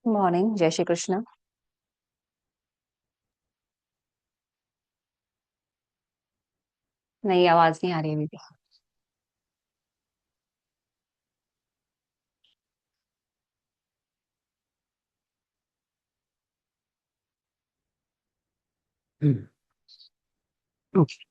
Morning, जय श्री कृष्ण। नहीं, आवाज नहीं आ रही अभी भी। हम्म। ओके।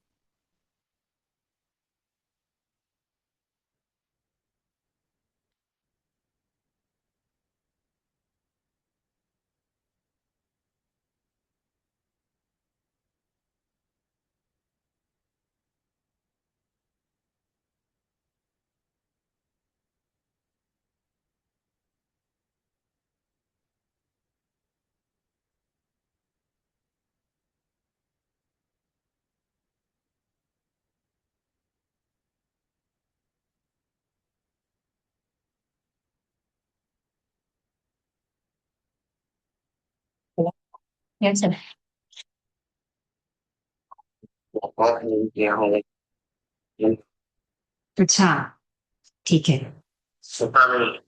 Yes sir. बहुत नहीं किया हूँ लेकिन अच्छा, ठीक है। सुबह में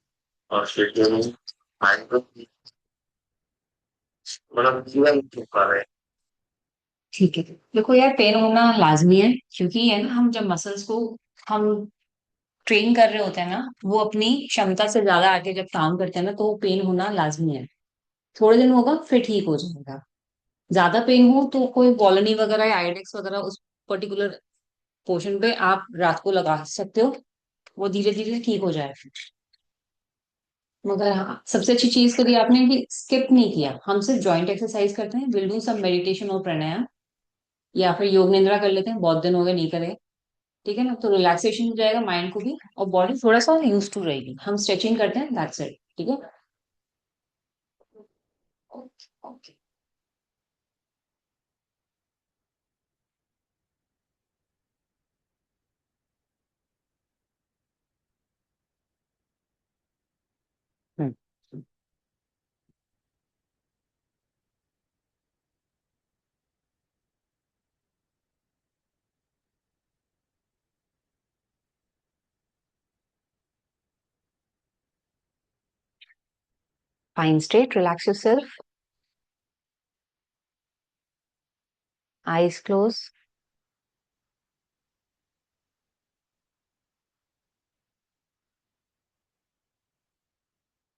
और फिर में माइंड को मतलब पूरा ही चुका है। ठीक है, देखो यार, पेन होना लाजमी है, क्योंकि है ना, हम जब मसल्स को हम ट्रेन कर रहे होते हैं ना, वो अपनी क्षमता से ज्यादा आगे जब काम करते हैं ना, तो वो पेन होना लाजमी है। थोड़े दिन होगा फिर ठीक हो जाएगा। ज्यादा पेन हो तो कोई वॉलनी वगैरह या आयोडेक्स वगैरह उस पर्टिकुलर पोर्शन पे आप रात को लगा सकते हो। वो धीरे धीरे ठीक हो जाएगा। मगर हाँ, सबसे अच्छी चीज करी आपने कि स्किप नहीं किया। हम सिर्फ जॉइंट एक्सरसाइज करते हैं, विल डू सम मेडिटेशन और प्राणायाम, या फिर योग निद्रा कर लेते हैं, बहुत दिन हो गए नहीं करे। ठीक है ना, तो रिलैक्सेशन हो जाएगा माइंड को भी, और बॉडी थोड़ा सा यूज टू रहेगी। हम स्ट्रेचिंग करते हैं, दैट्स इट। ठीक है। Okay okay. Fine straight, relax yourself, eyes close.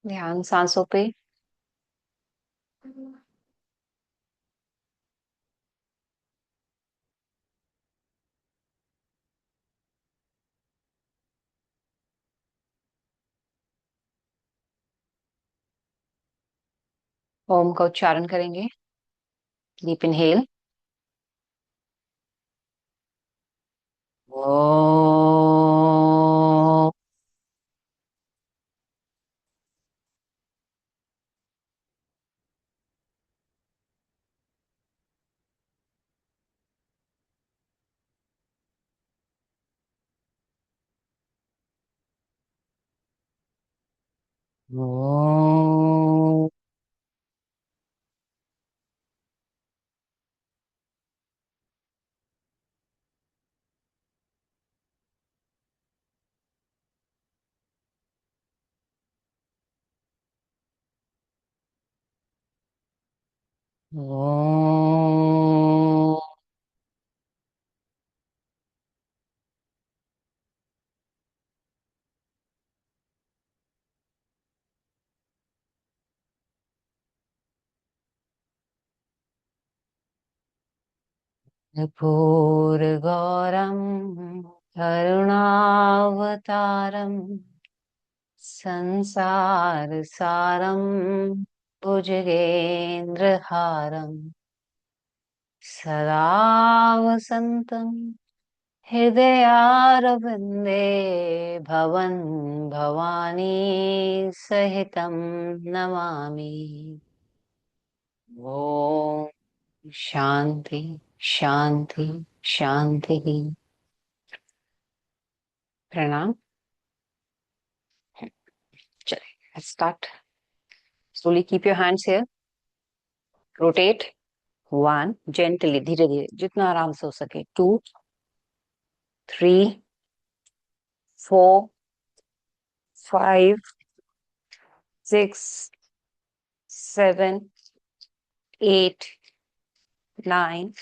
ध्यान सांसों पे। ओम का उच्चारण करेंगे। Deep inhale. ओ। ओ। ओ। भूर्गौरं करुणावतारं संसारसारं भुजगेन्द्रहारं सदा वसन्तं हृदयारविन्दे भवन् भवानी सहितं नमामि। ओम शांति शांति शांति। प्रणाम। चलिए start. slowly keep your hands here. rotate। One, gently, धीरे धीरे, जितना आराम से हो सके। Two, three, four, five, six, 7, 8, 9,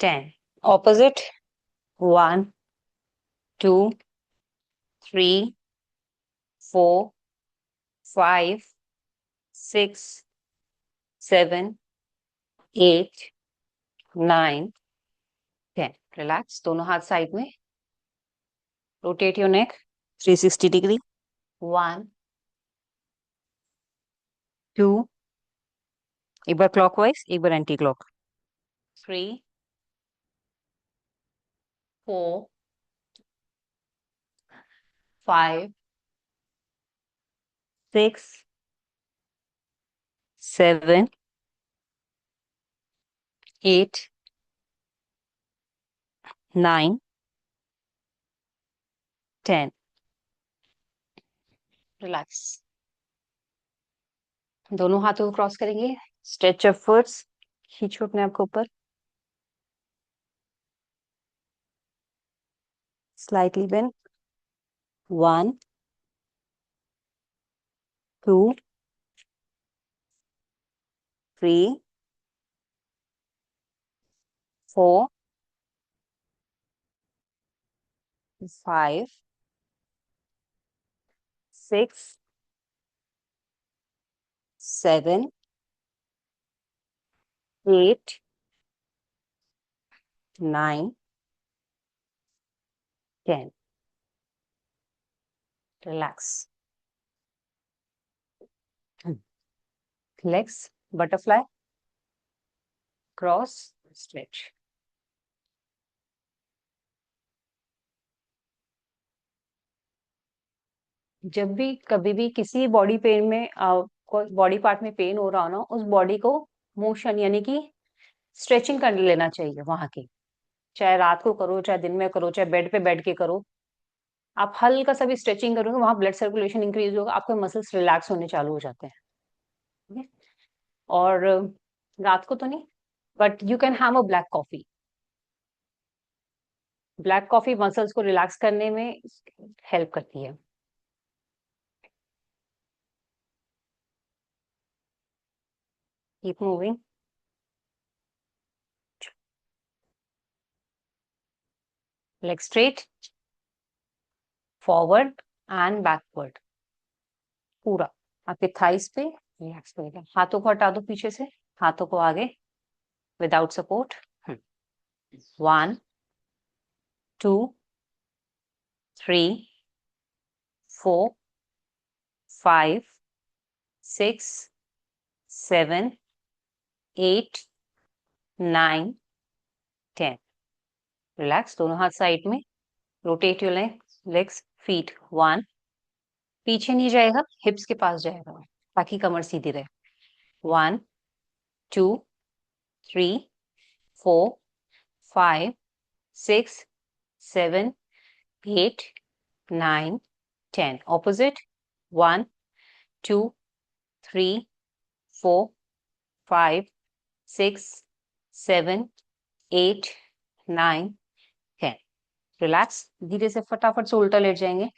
10. Opposite. 1, 2, 3, 4, 5, 6, 7, 8, 9, 10. Relax. दोनों हाथ साइड में. Rotate your neck 360 degree. 1, 2, एक बार clockwise, एक बार anti clock. 3, 4, 5, 6, 7, 8, 9, 10. Relax. दोनों हाथों को क्रॉस करेंगे. Stretch upwards. खींचो अपने आप को ऊपर. Slightly bend. 1, 2, 3, 4, 5, 6, 7, 8, 9, 10. Relax. Legs, butterfly, cross, stretch. जब भी कभी भी किसी बॉडी पेन में बॉडी पार्ट में पेन हो रहा हो ना, उस बॉडी को मोशन यानी कि स्ट्रेचिंग कर लेना चाहिए वहां की. चाहे रात को करो, चाहे दिन में करो, चाहे बेड पे बैठ के करो. आप हल्का सा भी स्ट्रेचिंग करोगे, वहां ब्लड सर्कुलेशन इंक्रीज होगा, आपके मसल्स रिलैक्स होने चालू हो जाते हैं. ठीक है? और रात को तो नहीं, but you can have a black coffee. Black coffee muscles को रिलैक्स करने में हेल्प करती है. Keep moving. Leg straight, forward and backward. पूरा आपके थाइस पे रिलैक्स करेगा. हाथों को हटा दो पीछे से, हाथों को आगे विदाउट सपोर्ट. 1, 2, 3, 4, 5, 6, 7, 8, 9, 10. रिलैक्स. दोनों हाथ साइड में. Rotate your legs, feet. 1, पीछे नहीं जाएगा, हिप्स के पास जाएगा ताकि कमर सीधी रहे. 1, 2, 3, 4, 5, 6, 7, 8, 9, 10. Opposite. 1, 2, 3, 4, 5, 6, 7, 8, 9, 10. रिलैक्स. धीरे से फटाफट से उल्टा लेट जाएंगे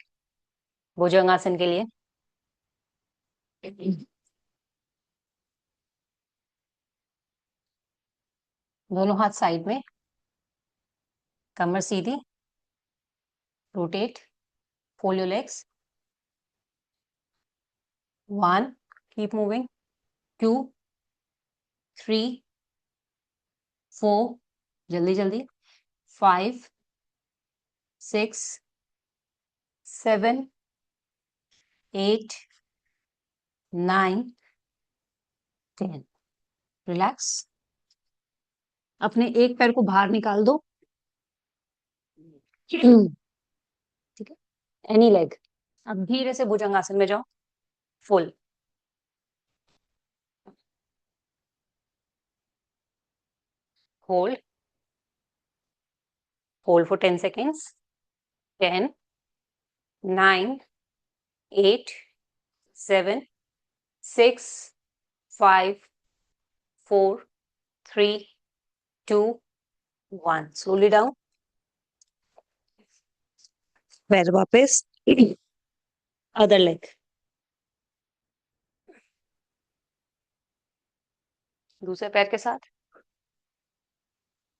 भुजंगासन के लिए. दोनों हाथ साइड में, कमर सीधी. Rotate. Fold your legs. 1, keep moving. 2, 3, 4, जल्दी जल्दी. 5, 6, 7, 8, 9, 10. रिलैक्स. अपने एक पैर को बाहर निकाल दो. ठीक है. Any leg. अब धीरे से भुजंगासन में जाओ. Full. Hold. Hold for 10 seconds. 10, 9, 8, 7, 6, 5, 4, 3, 2, 1. Slowly down. पैर वापस. Other leg. दूसरे पैर के साथ।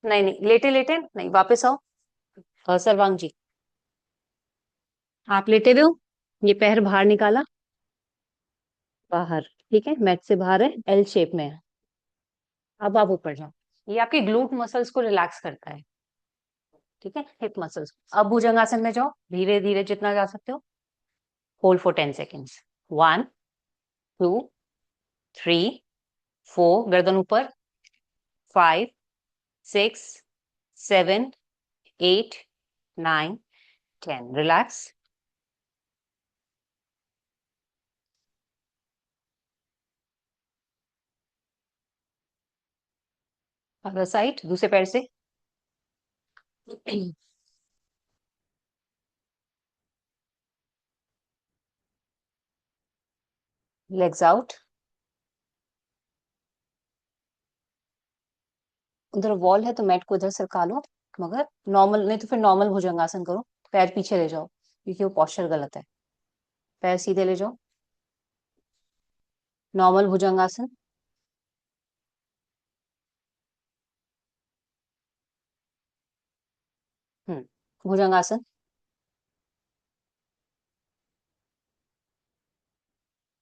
नहीं नहीं, लेटे लेटे नहीं, वापस आओ। सर्वांग जी, आप लेटे हुए हो, ये पैर बाहर निकाला, बाहर, ठीक है, मैट से बाहर है, एल शेप में है। अब आप ऊपर जाओ। ये आपके ग्लूट मसल्स को रिलैक्स करता है, ठीक है, हिप मसल्स। अब भुजंगासन में जाओ, धीरे धीरे जितना जा सकते हो। Hold for 10 seconds. 1, 2, 3, 4, गर्दन ऊपर। 5, 6, 7, 8, 9, 10, रिलैक्स। अदर साइड, दूसरे पैर से। Legs out. उधर वॉल है तो मैट को उधर सरका लो, मगर नॉर्मल नहीं तो फिर नॉर्मल भुजंगासन करो। पैर पीछे ले जाओ, क्योंकि वो पोस्चर गलत है। पैर सीधे ले जाओ, नॉर्मल भुजंगासन। भुजंगासन।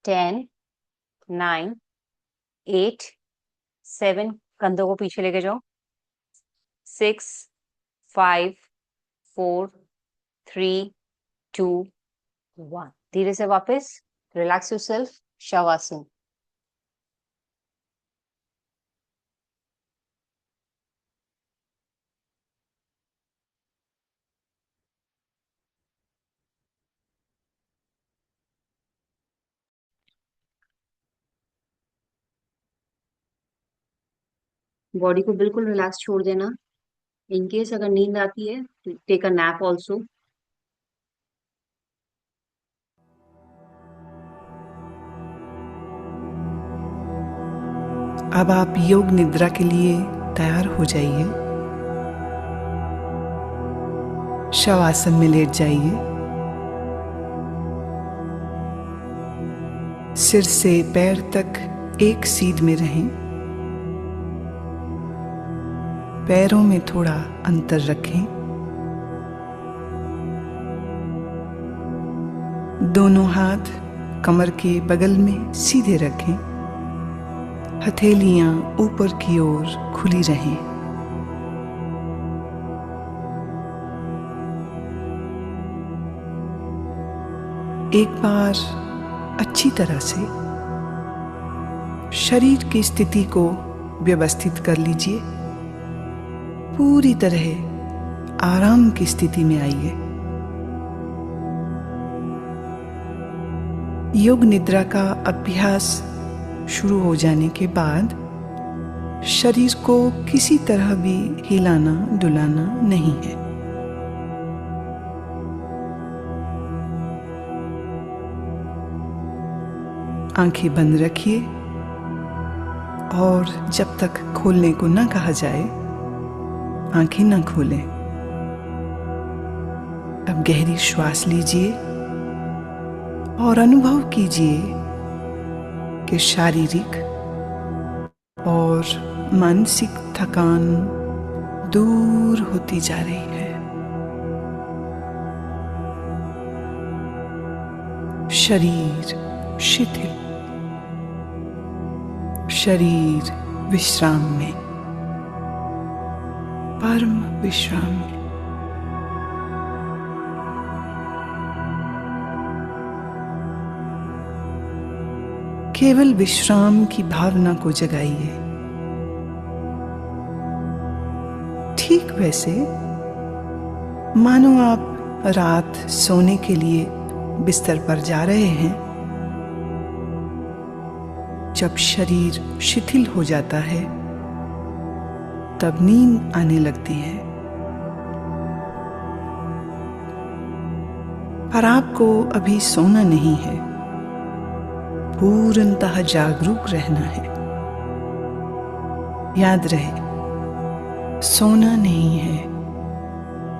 10, 9, 8, 7, कंधों को पीछे लेके जाओ। 6, 5, 4, 3, 2, 1, धीरे से वापस। Relax yourself, shavasana. बॉडी को बिल्कुल रिलैक्स छोड़ देना। इनकेस अगर नींद आती है, टेक अ नैप ऑल्सो। अब आप योग निद्रा के लिए तैयार हो जाइए। शवासन में लेट जाइए। सिर से पैर तक एक सीध में रहें। पैरों में थोड़ा अंतर रखें। दोनों हाथ कमर के बगल में सीधे रखें। हथेलियां ऊपर की ओर खुली रहें। एक बार अच्छी तरह से शरीर की स्थिति को व्यवस्थित कर लीजिए। पूरी तरह आराम की स्थिति में आइए। योग निद्रा का अभ्यास शुरू हो जाने के बाद शरीर को किसी तरह भी हिलाना डुलाना नहीं है। आंखें बंद रखिए और जब तक खोलने को ना कहा जाए आंखें ना खोलें। अब गहरी श्वास लीजिए और अनुभव कीजिए कि शारीरिक और मानसिक थकान दूर होती जा रही है। शरीर शिथिल, शरीर विश्राम में, परम विश्राम में। केवल विश्राम की भावना को जगाइए। ठीक वैसे मानो आप रात सोने के लिए बिस्तर पर जा रहे हैं। जब शरीर शिथिल हो जाता है तब नींद आने लगती है। पर आपको अभी सोना नहीं है, पूर्णतः जागरूक रहना है। याद रहे, सोना नहीं है,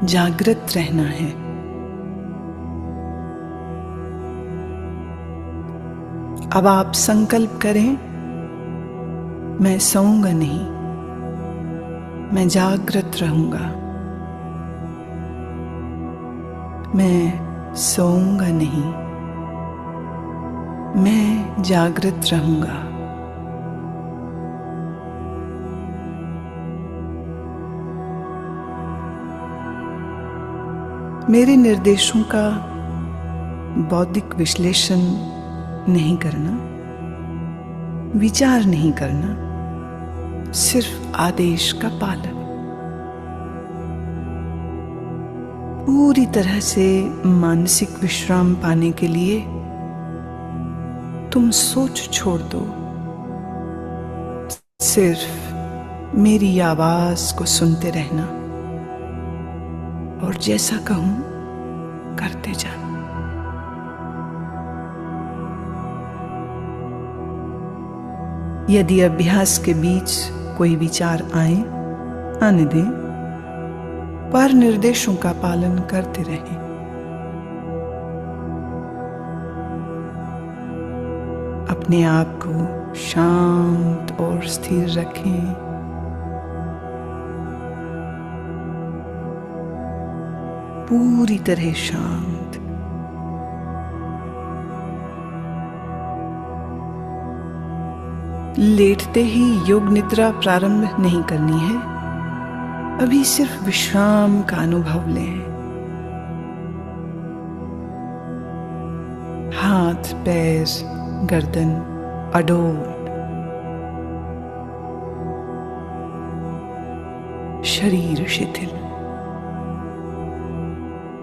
जागृत रहना है। अब आप संकल्प करें मैं सोऊंगा नहीं, मैं जागृत रहूंगा। मैं सोऊंगा नहीं, मैं जागृत रहूंगा। मेरे निर्देशों का बौद्धिक विश्लेषण नहीं करना, विचार नहीं करना, सिर्फ आदेश का पालन। पूरी तरह से मानसिक विश्राम पाने के लिए तुम सोच छोड़ दो, सिर्फ मेरी आवाज को सुनते रहना और जैसा कहूं करते जाना। यदि अभ्यास के बीच कोई विचार आए, आने दें, पर निर्देशों का पालन करते रहें। अपने आप को शांत और स्थिर रखें। पूरी तरह शांत। लेटते ही योग निद्रा प्रारंभ नहीं करनी है। अभी सिर्फ विश्राम का अनुभव लें। हाथ, पैर, गर्दन अडोल, शरीर शिथिल,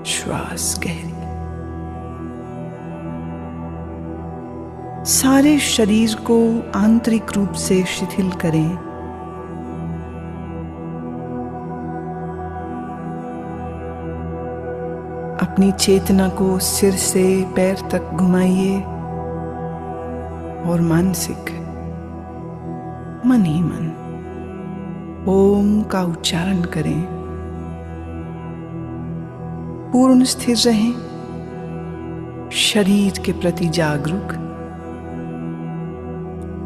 श्वास गहरी। सारे शरीर को आंतरिक रूप से शिथिल करें। अपनी चेतना को सिर से पैर तक घुमाइए और मानसिक मन ही मन ओम का उच्चारण करें। पूर्ण स्थिर रहें, शरीर के प्रति जागरूक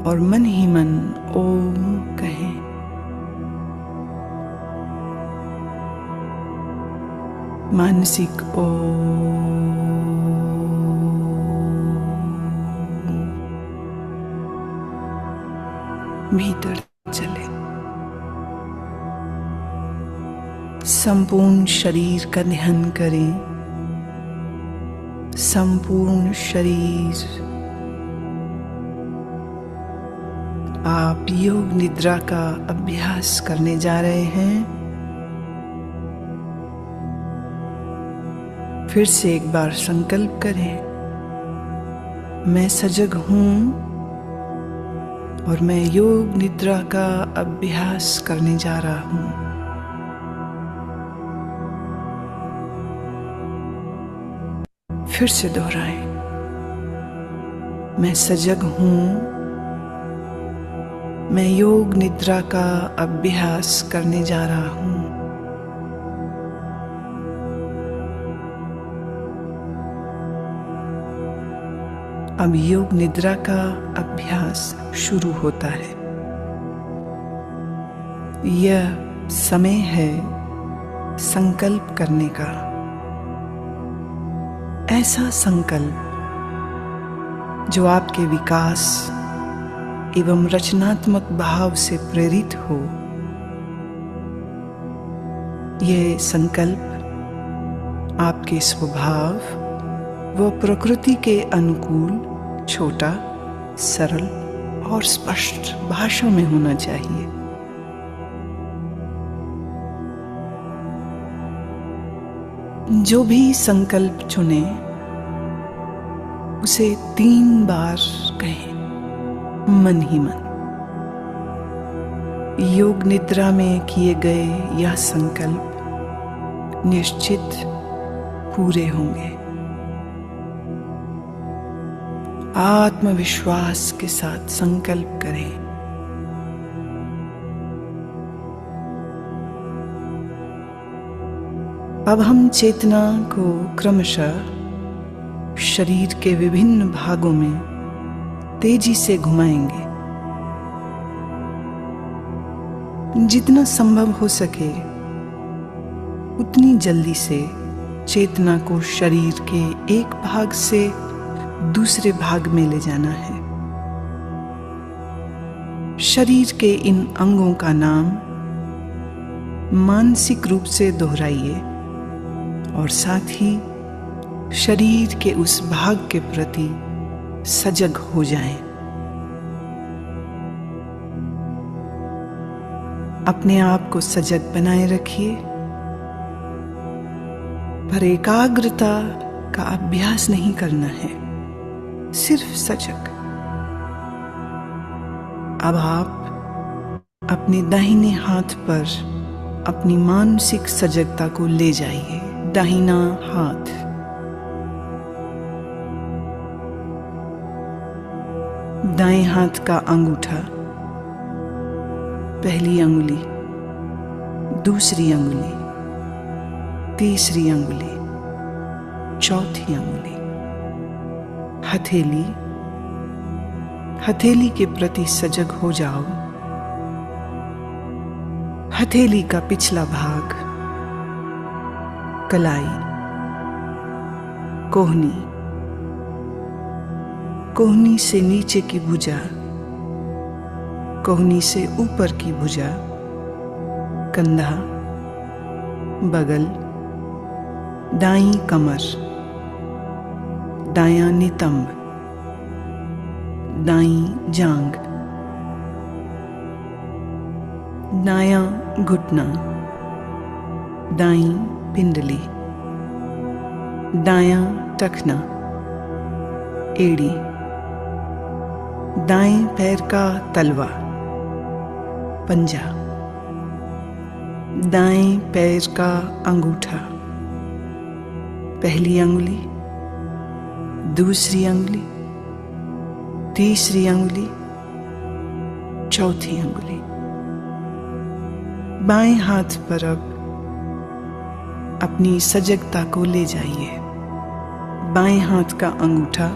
और मन ही मन ओम कहें। मानसिक ओम। भीतर चले। संपूर्ण शरीर का ध्यान करें। संपूर्ण शरीर। आप योग निद्रा का अभ्यास करने जा रहे हैं। फिर से एक बार संकल्प करें, मैं सजग हूं और मैं योग निद्रा का अभ्यास करने जा रहा हूं। फिर से दोहराएं, मैं सजग हूं, मैं योग निद्रा का अभ्यास करने जा रहा हूं। अब योग निद्रा का अभ्यास शुरू होता है। यह समय है संकल्प करने का। ऐसा संकल्प जो आपके विकास एवं रचनात्मक भाव से प्रेरित हो। यह संकल्प आपके स्वभाव व प्रकृति के अनुकूल, छोटा, सरल और स्पष्ट भाषा में होना चाहिए। जो भी संकल्प चुने उसे 3 बार कहें, मन ही मन। योग निद्रा में किए गए यह संकल्प निश्चित पूरे होंगे। आत्मविश्वास के साथ संकल्प करें। अब हम चेतना को क्रमशः शरीर के विभिन्न भागों में तेजी से घुमाएंगे। जितना संभव हो सके उतनी जल्दी से चेतना को शरीर के एक भाग से दूसरे भाग में ले जाना है। शरीर के इन अंगों का नाम मानसिक रूप से दोहराइए और साथ ही शरीर के उस भाग के प्रति सजग हो जाएं। अपने आप को सजग बनाए रखिए, पर एकाग्रता का अभ्यास नहीं करना है, सिर्फ सजग। अब आप अपने दाहिने हाथ पर अपनी मानसिक सजगता को ले जाइए। दाहिना हाथ, दाएं हाथ का अंगूठा, पहली अंगुली, दूसरी अंगुली, तीसरी अंगुली, चौथी अंगुली, हथेली। हथेली के प्रति सजग हो जाओ। हथेली का पिछला भाग, कलाई, कोहनी, कोहनी से नीचे की भुजा, कोहनी से ऊपर की भुजा, कंधा, बगल, दाईं कमर, दायां नितंब, दाईं जांघ, दायां घुटना, दाईं पिंडली, दायां टखना, एड़ी, दाएं पैर का तलवा, पंजा, दाएं पैर का अंगूठा, पहली अंगुली, दूसरी अंगुली, तीसरी अंगुली, चौथी अंगुली। बाएं हाथ पर अब अपनी सजगता को ले जाइए। बाएं हाथ का अंगूठा,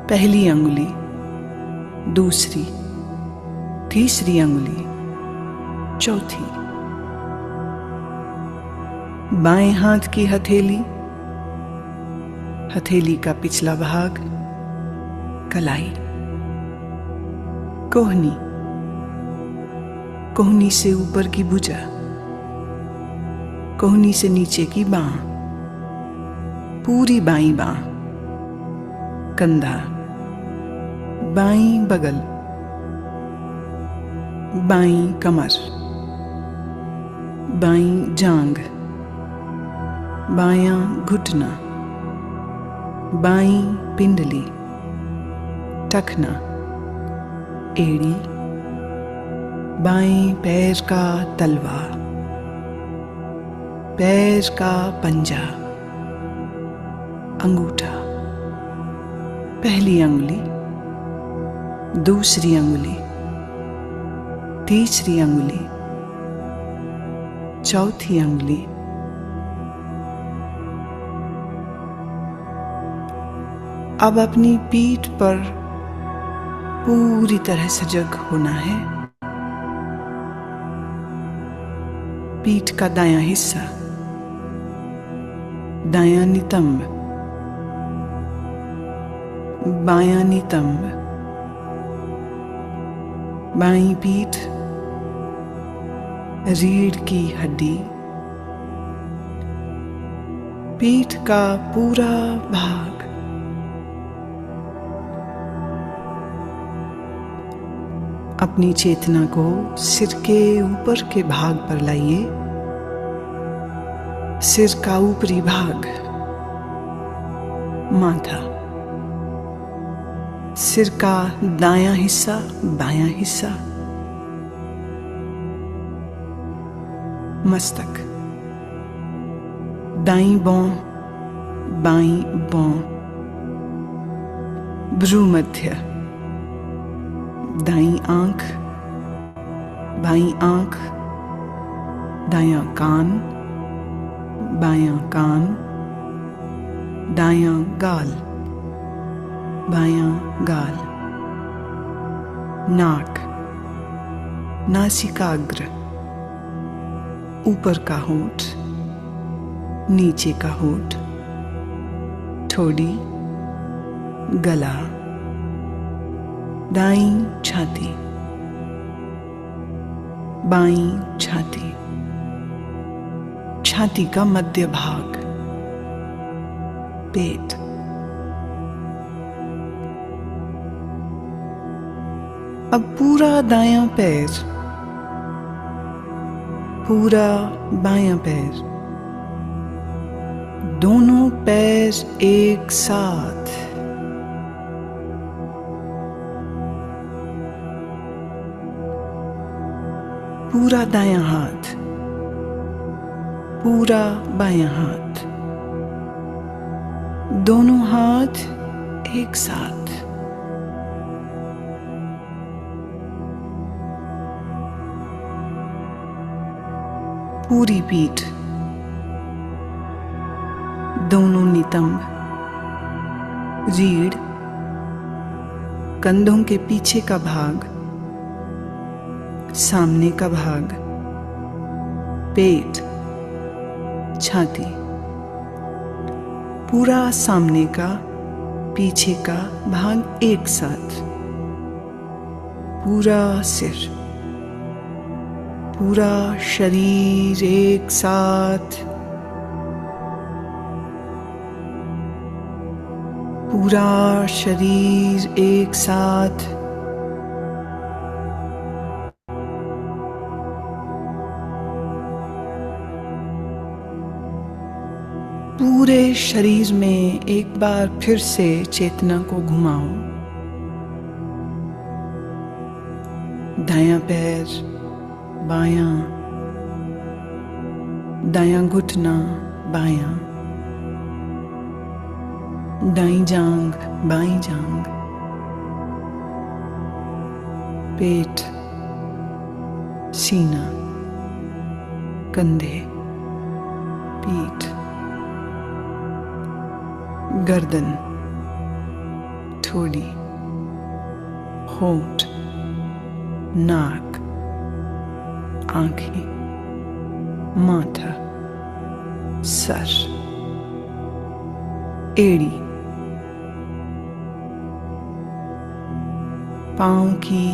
पहली अंगुली, दूसरी, तीसरी अंगुली, चौथी। बाएं हाथ की हथेली, हथेली का पिछला भाग, कलाई, कोहनी, कोहनी से ऊपर की भुजा, कोहनी से नीचे की बांह, पूरी बाईं बांह, कंधा, बाईं बगल, बाईं कमर, बाईं जांघ, बायां घुटना, बाईं पिंडली, टखना, एड़ी, बाएं पैर का तलवा, पैर का पंजा, अंगूठा, पहली अंगुली, दूसरी अंगुली, तीसरी अंगुली, चौथी अंगुली। अब अपनी पीठ पर पूरी तरह सजग होना है। पीठ का दायां हिस्सा, दायां नितंब, बायां नितंब, बाईं पीठ, रीढ़ की हड्डी, पीठ का पूरा भाग। अपनी चेतना को सिर के ऊपर के भाग पर लाइए। सिर का ऊपरी भाग, माथा, सिर का दायां हिस्सा, बायां हिस्सा, मस्तक, दाईं भौं, बाईं भौं, भ्रूमध्य, दाईं आंख, बाईं आंख, दायां कान, बायां कान, दायां गाल, बायां गाल, नाक, नासिकाग्र, ऊपर का होंठ, नीचे का होंठ, ठोड़ी, गला, दाईं छाती, बाईं छाती, छाती का मध्य भाग, पेट, अब पूरा दायां पैर, पूरा बायां पैर, दोनों पैर एक साथ, पूरा दायां हाथ, पूरा बायां हाथ, दोनों हाथ एक साथ, पूरी पीठ, दोनों नितंब, रीढ़, कंधों के पीछे का भाग, सामने का भाग, पेट, छाती, पूरा सामने का पीछे का भाग एक साथ, पूरा सिर, पूरा शरीर एक साथ, पूरा शरीर एक साथ, पूरे शरीर में एक बार फिर से चेतना को घुमाओ। दायां पैर, बायां, दायां घुटना, बायां, दाईं जांघ, बाईं जांघ, पेट, सीना, कंधे, पीठ, गर्दन, ठोड़ी, होंठ, नाक, आंखें, माथा, सर, एड़ी, पांव की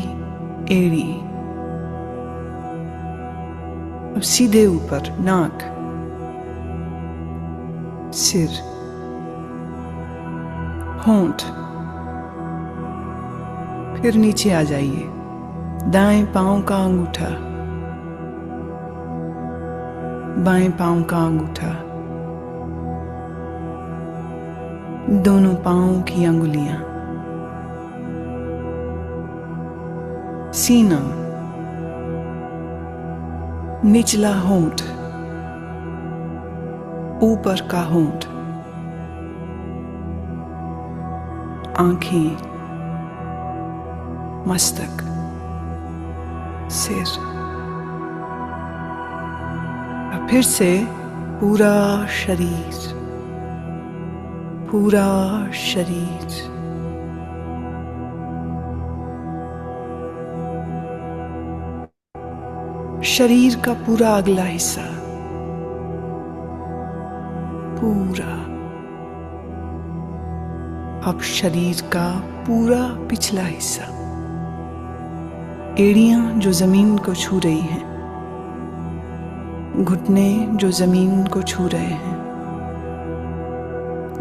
एड़ी, अब सीधे ऊपर नाक, सिर, होंठ, फिर नीचे आ जाइए। दाएं पांव का अंगूठा, बाएं पांव का अंगूठा, दोनों पांव की अंगुलियां, सीना, निचला होंठ, ऊपर का होंठ, आंखें, मस्तक, सिर, और फिर से पूरा शरीर, पूरा शरीर, शरीर का पूरा अगला हिस्सा, पूरा, अब शरीर का पूरा पिछला हिस्सा, एड़ियां जो जमीन को छू रही हैं, घुटने जो जमीन को छू रहे हैं,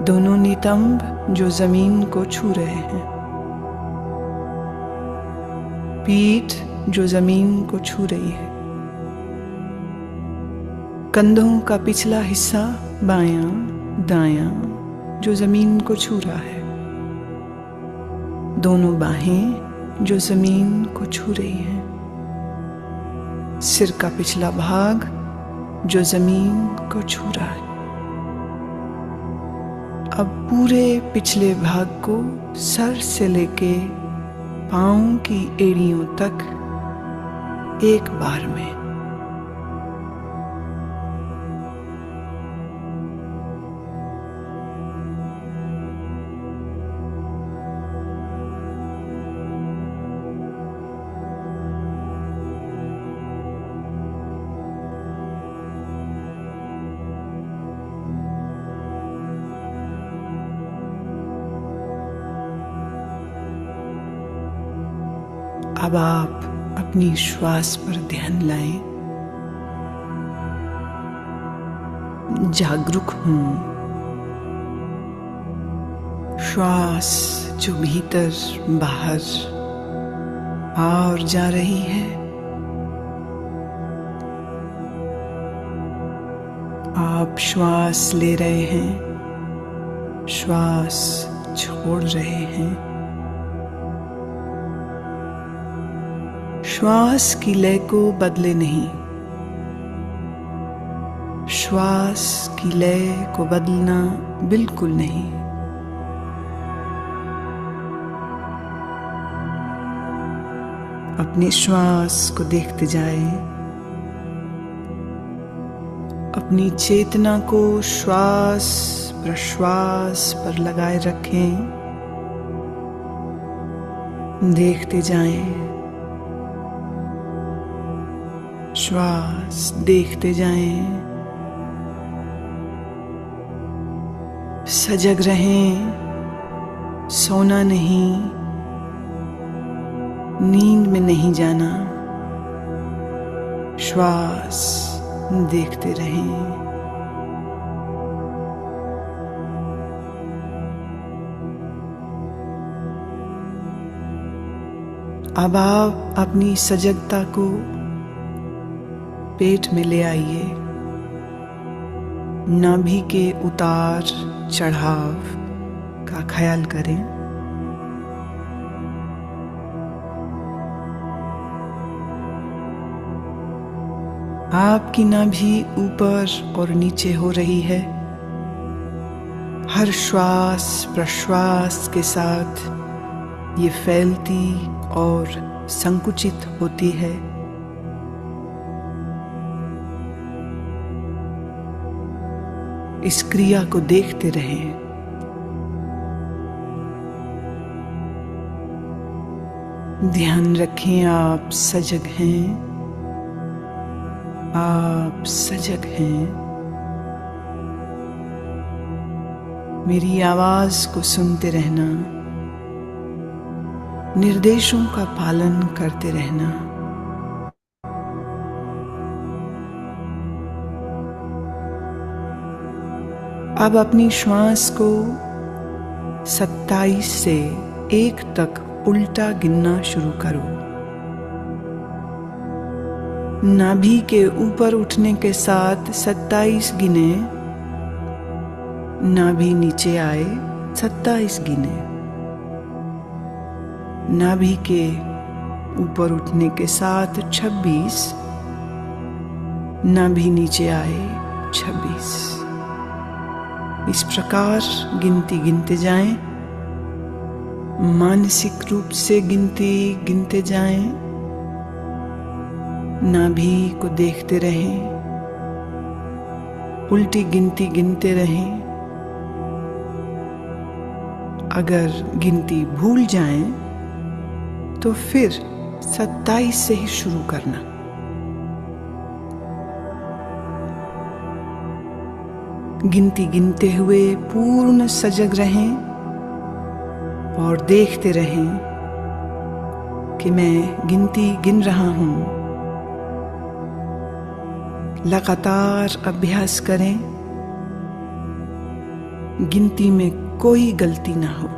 दोनों नितंब जो जमीन को छू रहे हैं, पीठ जो जमीन को छू रही है, कंधों का पिछला हिस्सा बायां दायां जो जमीन को छू रहा है, दोनों बाहें जो जमीन को छू रही हैं, सिर का पिछला भाग जो जमीन को छू रहा है। अब पूरे पिछले भाग को सर से लेके पांव की एड़ियों तक एक बार में, अब आप अपनी श्वास पर ध्यान लाएं। जागरूक हूं। श्वास जो भीतर बाहर आ और जा रही है, आप श्वास ले रहे हैं, श्वास छोड़ रहे हैं। श्वास की लय को बदले नहीं। श्वास की लय को बदलना बिल्कुल नहीं। अपने श्वास को देखते जाएं। अपनी चेतना को श्वास प्रश्वास पर लगाए रखें। देखते जाएं। श्वास देखते जाएं। सजग रहें। सोना नहीं, नींद में नहीं जाना। श्वास देखते रहें। अब आप अपनी सजगता को पेट में ले आइए। नाभि के उतार चढ़ाव का ख्याल करें। आपकी नाभि ऊपर और नीचे हो रही है। हर श्वास प्रश्वास के साथ ये फैलती और संकुचित होती है। इस क्रिया को देखते रहें। ध्यान रखें, आप सजग हैं। आप सजग हैं। मेरी आवाज को सुनते रहना। निर्देशों का पालन करते रहना। अब अपनी श्वास को 27 से 1 तक उल्टा गिनना शुरू करो। नाभि के ऊपर उठने के साथ 27 गिने। नाभि नीचे आए, 27 गिने। नाभि के ऊपर उठने के साथ 26। नाभि नीचे आए, 26। इस प्रकार गिनती गिनते जाएं। मानसिक रूप से गिनती गिनते जाएं। नाभि को देखते रहें। उल्टी गिनती गिनते रहें। अगर गिनती भूल जाएं तो फिर 27 से ही शुरू करना। गिनती गिनते हुए पूर्ण सजग रहें और देखते रहें कि मैं गिनती गिन रहा हूं। लगातार अभ्यास करें। गिनती में कोई गलती ना हो।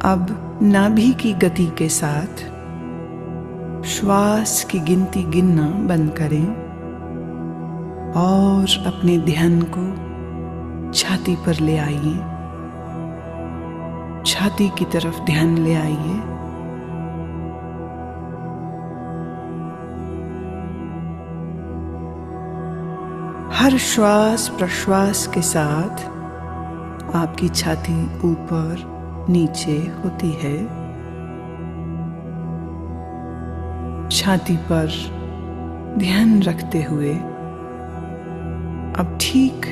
अब नाभि की गति के साथ श्वास की गिनती गिनना बंद करें और अपने ध्यान को छाती पर ले आइए। छाती की तरफ ध्यान ले आइए। हर श्वास प्रश्वास के साथ आपकी छाती ऊपर नीचे होती है। छाती पर ध्यान रखते हुए अब ठीक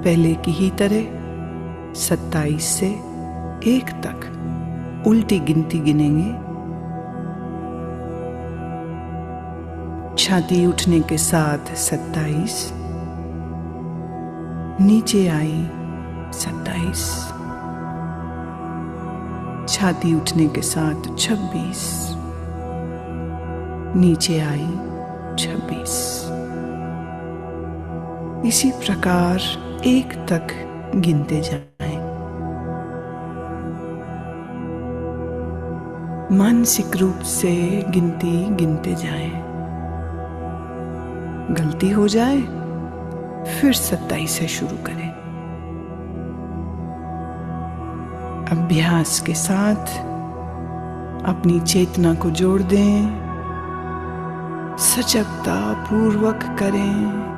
पहले की ही तरह 27 से 1 तक उल्टी गिनती गिनेंगे। छाती उठने के साथ 27, नीचे आई 27, छाती उठने के साथ 26, नीचे आई 26। इसी प्रकार 1 तक गिनते जाएं। मानसिक रूप से गिनती गिनते जाएं। गलती हो जाए फिर 27 से शुरू करें। अभ्यास के साथ अपनी चेतना को जोड़ दें, सजगता पूर्वक करें।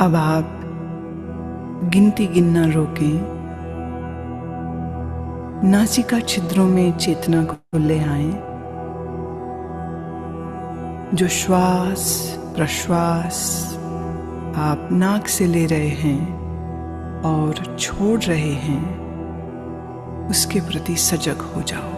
अब आप गिनती गिनना रोकें। नासिका छिद्रों में चेतना को ले आएं। जो श्वास प्रश्वास आप नाक से ले रहे हैं और छोड़ रहे हैं, उसके प्रति सजग हो जाओ।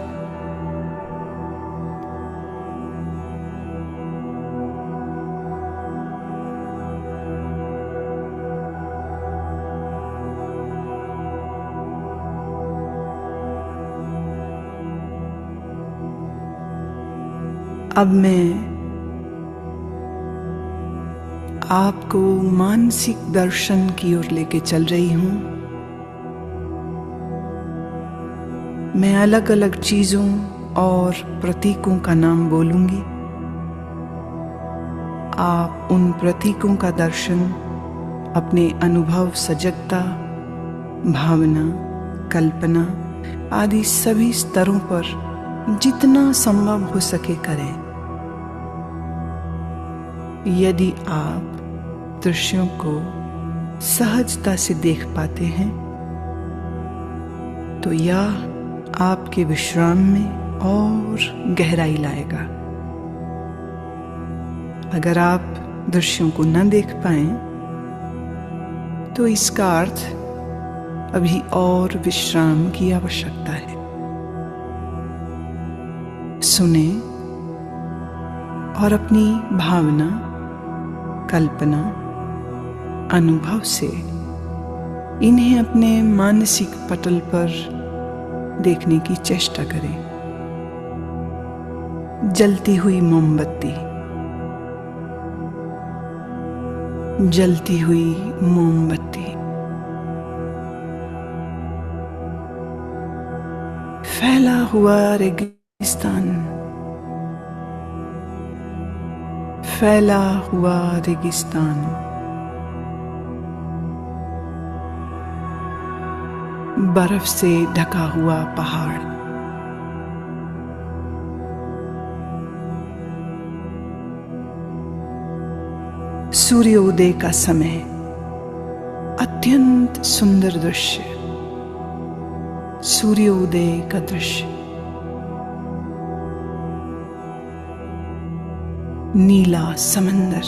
अब मैं आपको मानसिक दर्शन की ओर लेके चल रही हूं। मैं अलग अलग चीजों और प्रतीकों का नाम बोलूंगी। आप उन प्रतीकों का दर्शन अपने अनुभव, सजगता, भावना, कल्पना आदि सभी स्तरों पर जितना संभव हो सके करें। यदि आप दृश्यों को सहजता से देख पाते हैं तो यह आपके विश्राम में और गहराई लाएगा। अगर आप दृश्यों को न देख पाएं तो इसका अर्थ अभी और विश्राम की आवश्यकता है। सुने और अपनी भावना, कल्पना, अनुभव से इन्हें अपने मानसिक पटल पर देखने की चेष्टा करें। जलती हुई मोमबत्ती, जलती हुई मोमबत्ती, फैला हुआ रेगिस्तान, फैला हुआ रेगिस्तान, बर्फ से ढका हुआ पहाड़, सूर्योदय का समय, अत्यंत सुंदर दृश्य, सूर्योदय का दृश्य, नीला समंदर,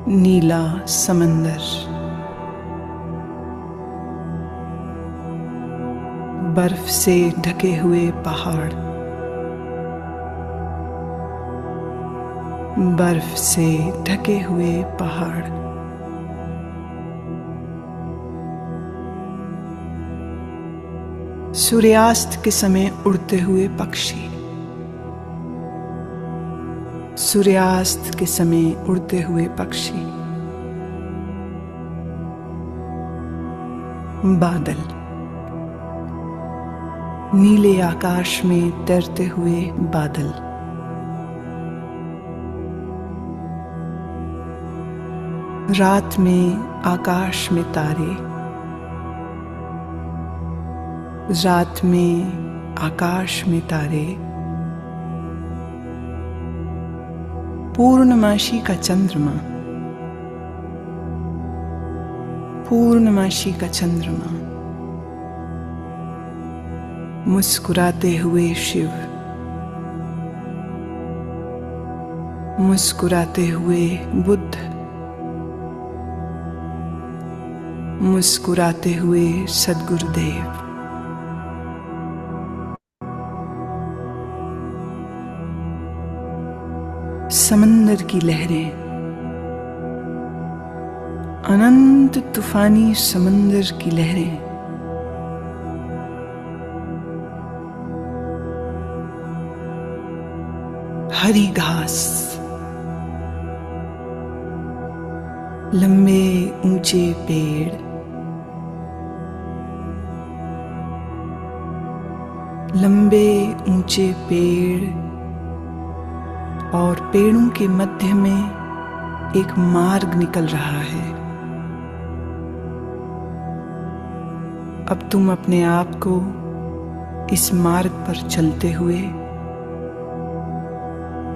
नीला समंदर, बर्फ से ढके हुए पहाड़, बर्फ से ढके हुए पहाड़, सूर्यास्त के समय उड़ते हुए पक्षी, सूर्यास्त के समय उड़ते हुए पक्षी, बादल, नीले आकाश में तैरते हुए बादल, रात में आकाश में तारे, रात में आकाश में तारे, पूर्णमासी का चंद्रमा, पूर्णमासी का चंद्रमा, मुस्कुराते हुए शिव, मुस्कुराते हुए बुद्ध, मुस्कुराते हुए सद्गुरुदेव, समंदर की लहरें, अनंत तूफानी समंदर की लहरें, हरी घास, लंबे ऊंचे पेड़, लंबे ऊंचे पेड़ और पेड़ों के मध्य में एक मार्ग निकल रहा है। अब तुम अपने आप को इस मार्ग पर चलते हुए,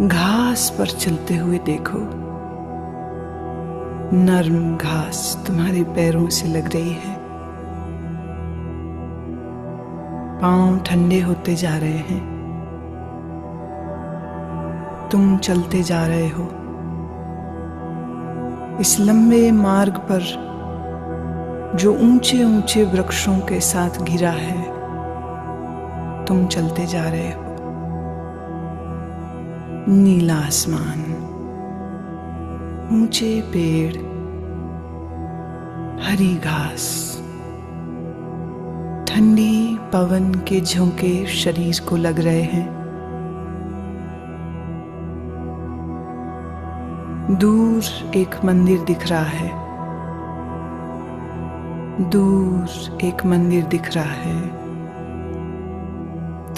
घास पर चलते हुए देखो। नर्म घास तुम्हारे पैरों से लग रही है, पांव ठंडे होते जा रहे हैं, तुम चलते जा रहे हो इस लंबे मार्ग पर जो ऊंचे ऊंचे वृक्षों के साथ घिरा है। तुम चलते जा रहे हो, नीला आसमान, ऊंचे पेड़, हरी घास, ठंडी पवन के झोंके शरीर को लग रहे हैं। दूर एक मंदिर दिख रहा है, दूर एक मंदिर दिख रहा है।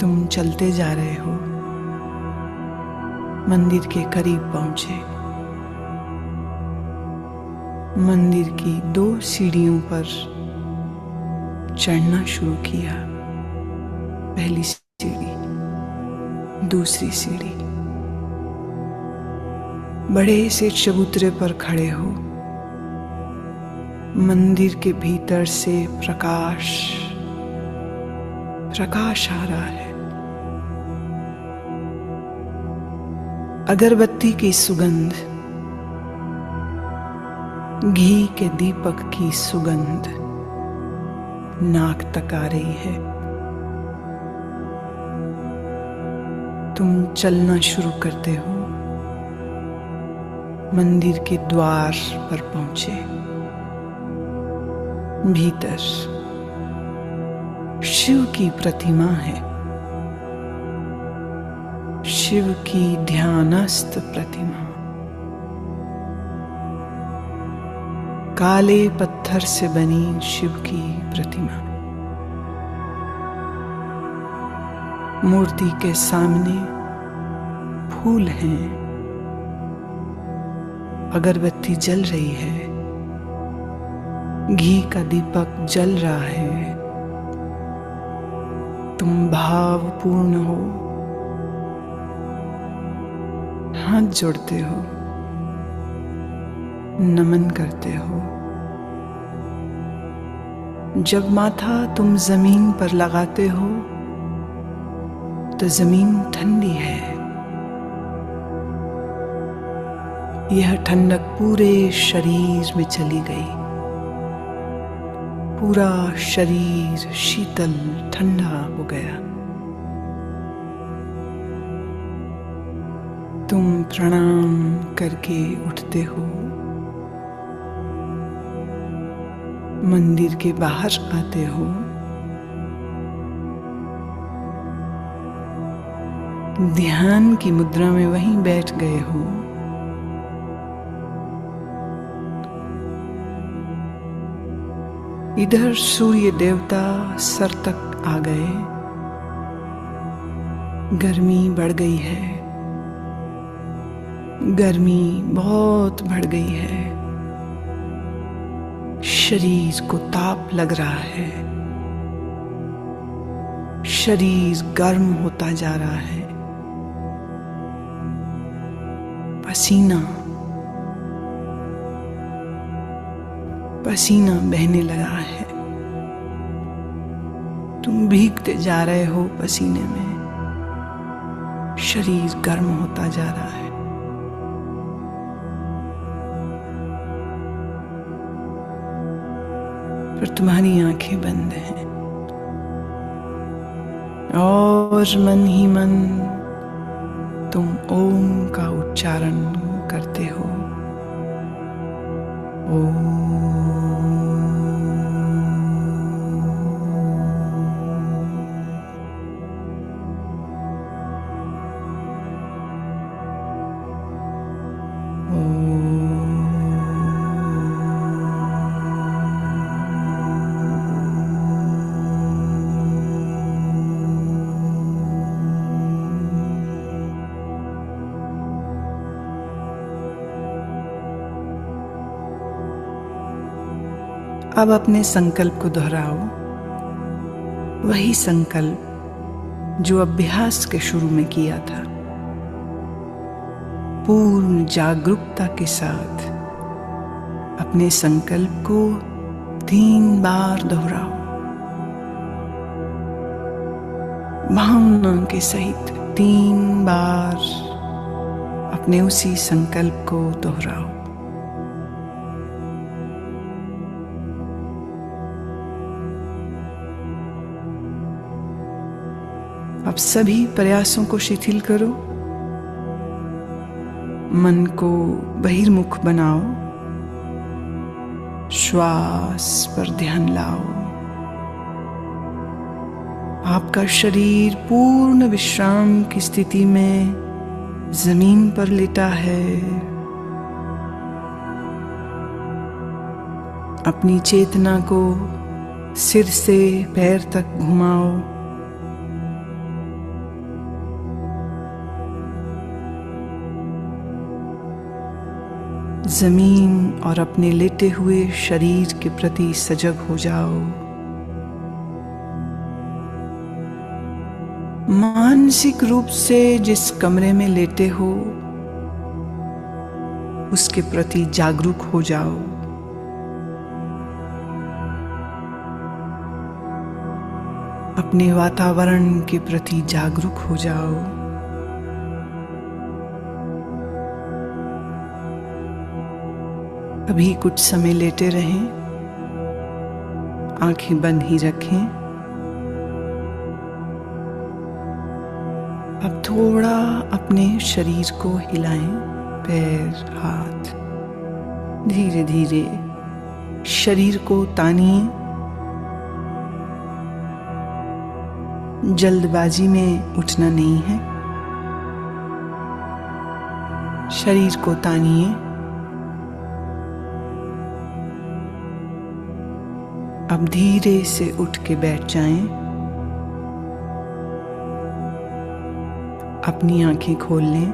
तुम चलते जा रहे हो, मंदिर के करीब पहुंचे। मंदिर की 2 सीढ़ियों पर चढ़ना शुरू किया। पहली सीढ़ी, दूसरी सीढ़ी। बड़े से चबूतरे पर खड़े हो। मंदिर के भीतर से प्रकाश आ रहा है। अगरबत्ती की सुगंध, घी के दीपक की सुगंध नाक तक आ रही है। तुम चलना शुरू करते हो। मंदिर के द्वार पर पहुंचे। भीतर शिव की प्रतिमा है, शिव की ध्यानस्थ प्रतिमा। काले पत्थर से बनी शिव की प्रतिमा। मूर्ति के सामने फूल हैं, अगरबत्ती जल रही है, घी का दीपक जल रहा है। तुम भावपूर्ण हो, हाथ जोड़ते हो, नमन करते हो। जब माथा तुम जमीन पर लगाते हो तो जमीन ठंडी है। यह ठंडक पूरे शरीर में चली गई। पूरा शरीर शीतल ठंडा हो गया। तुम प्रणाम करके उठते हो, मंदिर के बाहर आते हो। ध्यान की मुद्रा में वहीं बैठ गए हो। इधर सूर्य देवता सर तक आ गए। गर्मी बढ़ गई है, गर्मी बहुत बढ़ गई है। शरीर को ताप लग रहा है, शरीर गर्म होता जा रहा है। पसीना पसीना बहने लगा है। तुम भीगते जा रहे हो पसीने में। शरीर गर्म होता जा रहा है। पर तुम्हारी आंखें बंद हैं और मन ही मन तुम ओम का उच्चारण करते हो। ओम। अब अपने संकल्प को दोहराओ। वही संकल्प जो अभ्यास के शुरू में किया था। पूर्ण जागरूकता के साथ अपने संकल्प को 3 बार दोहराओ। भावना के सहित 3 बार अपने उसी संकल्प को दोहराओ। अब सभी प्रयासों को शिथिल करो। मन को बहिर्मुख बनाओ। श्वास पर ध्यान लाओ। आपका शरीर पूर्ण विश्राम की स्थिति में जमीन पर लेटा है। अपनी चेतना को सिर से पैर तक घुमाओ। जमीन और अपने लेटे हुए शरीर के प्रति सजग हो जाओ। मानसिक रूप से जिस कमरे में लेटे हो उसके प्रति जागरूक हो जाओ। अपने वातावरण के प्रति जागरूक हो जाओ। अभी कुछ समय लेटे रहें, आंखें बंद ही रखें। अब थोड़ा अपने शरीर को हिलाएं, पैर, हाथ। धीरे धीरे शरीर को तानिए। जल्दबाजी में उठना नहीं है। शरीर को तानिए। अब धीरे से उठ के बैठ जाएं। अपनी आंखें खोल लें।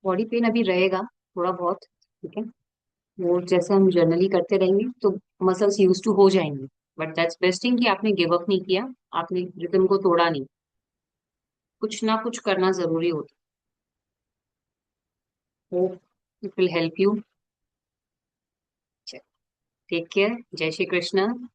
बॉडी पेन अभी रहेगा थोड़ा बहुत, ठीक है। वो जैसे हम जनरली करते रहेंगे तो मसल्स यूज टू हो जाएंगे। बट दैट्स बेस्ट थिंग कि आपने गिव अप नहीं किया, आपने रिदम को तोड़ा नहीं। कुछ ना कुछ करना जरूरी होता है। Hope it will help you. Take care. जय श्री कृष्ण।